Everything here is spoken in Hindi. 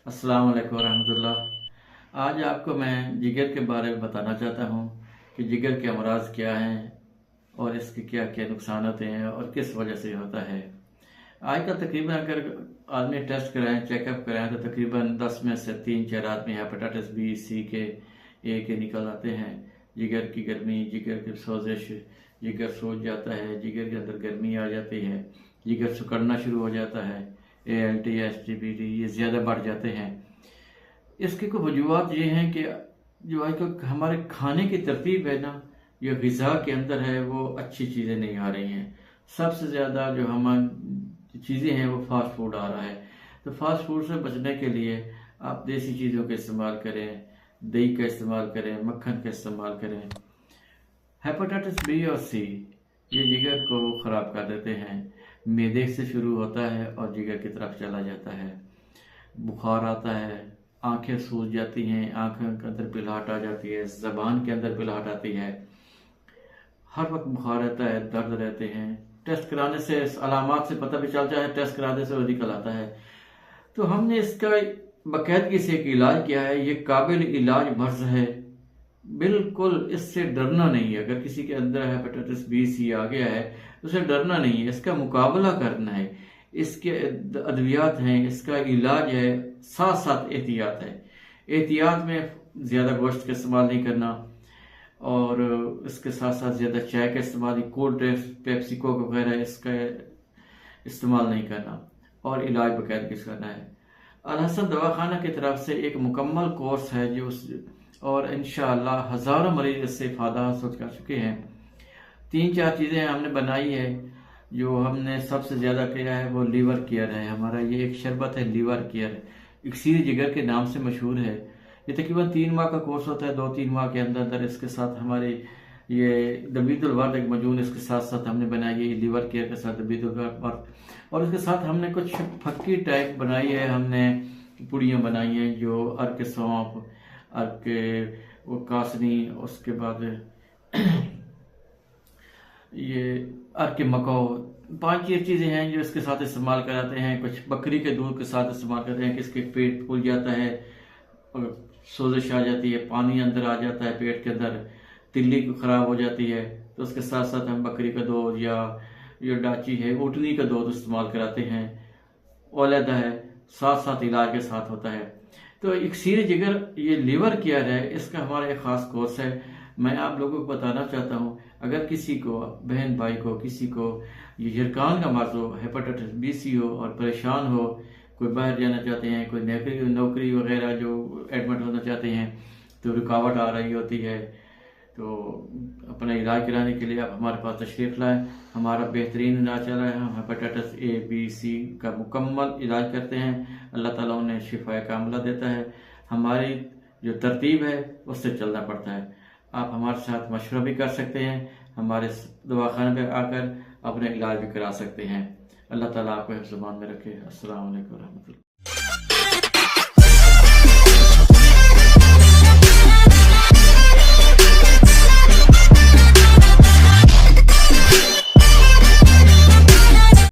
अस्सलाम वालेकुम रहमतुल्लाह। आज आपको मैं जिगर के बारे में बताना चाहता हूँ कि जिगर के अमराज क्या हैं और इसके क्या क्या नुकसान होते हैं और किस वजह से होता है। आज का तकरीबन अगर आदमी टेस्ट कराएं, चेकअप कराएं तो तकरीबन 10 में से 3-4 आदमी हेपेटाइटिस बी, सी के, ए के निकल आते हैं। जिगर की गर्मी, जिगर की सोजिश, जिगर सूज जाता है, जिगर के अंदर गर्मी आ जाती है, जिगर सिकुड़ना शुरू हो जाता है, ALT, SGPT ये ज़्यादा बढ़ जाते हैं। इसकी कुछ वजूहत ये हैं कि जो आजकल हमारे खाने की तरतीब है ना, जो ग़िज़ा के अंदर है वो अच्छी चीज़ें नहीं आ रही हैं। सबसे ज़्यादा जो हमारी चीज़ें हैं वो फास्ट फूड आ रहा है। तो फास्ट फूड से बचने के लिए आप देसी चीज़ों का इस्तेमाल करें, दही का इस्तेमाल करें, मक्खन का इस्तेमाल करें। हेपेटाइटिस बी और सी ये जिगर को ख़राब कर देते हैं। मैदे से शुरू होता है और जिगर की तरफ चला जाता है। बुखार आता है, आंखें सूज जाती हैं, आंखों के अंदर पिलहट आ जाती है, ज़बान के अंदर पिलहट आती है, हर वक्त बुखार रहता है, दर्द रहते हैं। टेस्ट कराने से अलामात से पता भी चलता है, टेस्ट कराने से वो निकल आता है। तो हमने इसका बाकायदगी से एक इलाज किया है। ये काबिल इलाज मर्ज है, बिल्कुल इससे डरना नहीं है। अगर किसी के अंदर हेपेटाइटिस बी, सी आ गया है तो उसे डरना नहीं है, इसका मुकाबला करना है। इसके अद्वियात हैं, इसका इलाज है, साथ साथ एहतियात है। एहतियात में ज़्यादा गोश्त का इस्तेमाल नहीं करना और इसके साथ साथ ज़्यादा चाय का इस्तेमाल, कोल्ड ड्रिंक्स, पेप्सी कोक वगैरह इसका इस्तेमाल नहीं करना और इलाज बाकायदगी से करना है। अल हसन दवाखाना की तरफ से एक मुकम्मल कोर्स है जो और इंशाअल्लाह हज़ारों मरीज इससे फ़ायदा हासिल कर चुके हैं। 3-4 चीज़ें हमने बनाई है। जो हमने सबसे ज़्यादा किया है वो लीवर केयर है। हमारा ये एक शरबत है लीवर केयर, इक्सीर जिगर के नाम से मशहूर है। ये तकरीबन 3 माह का कोर्स होता है। 2-3 माह के अंदर अंदर इसके साथ हमारे ये दबीतुल वर्द एक मजून इसके साथ साथ हमने बनाई है लीवर केयर के साथ दबीतुल वर्द। और इसके साथ हमने कुछ फक्की टाइप बनाई है, हमने पुड़ियाँ बनाई हैं जो अर्क सौंफ, अर्क वो कासनी, उसके बाद ये अर्क मको, 5 चीज़ें हैं जो इसके साथ इस्तेमाल कराते हैं। कुछ बकरी के दूध के साथ इस्तेमाल करते हैं कि इसके पेट फूल जाता है और सोजिश आ जाती है, पानी अंदर आ जाता है पेट के अंदर, तिल्ली ख़राब हो जाती है। तो उसके साथ साथ हम बकरी का दूध या जो डाची है ऊँटनी का दूध इस्तेमाल कराते हैं। ओलेदा है, साथ साथ इलाज के साथ होता है। तो इक्सीर जिगर ये लीवर केयर है, इसका हमारा एक ख़ास कोर्स है। मैं आप लोगों को बताना चाहता हूँ, अगर किसी को, बहन भाई को, किसी को ये झरकान का मर्ज हो, हेपेटाइटिस बी, सी हो और परेशान हो, कोई बाहर जाना चाहते हैं, कोई नौकरी वगैरह जो एडमिट होना चाहते हैं तो रुकावट आ रही होती है, तो अपना इलाज कराने के लिए आप हमारे पास तशरीफ़ लाएँ। हमारा बेहतरीन इलाज चल रहा है। हम हेपेटाइटिस ए, बी, सी का मुकम्मल इलाज करते हैं। अल्लाह ताला उन्हें शिफाए कामिला देता है। हमारी जो तरतीब है उससे चलना पड़ता है। आप हमारे साथ मशवरा भी कर सकते हैं, हमारे दवाखाने पे आकर अपने इलाज भी करा सकते हैं। अल्लाह ताला आपको हिफ्ज़-ए-मान में रखे। अस्सलाम वालेकुम रहमतुल्लाह।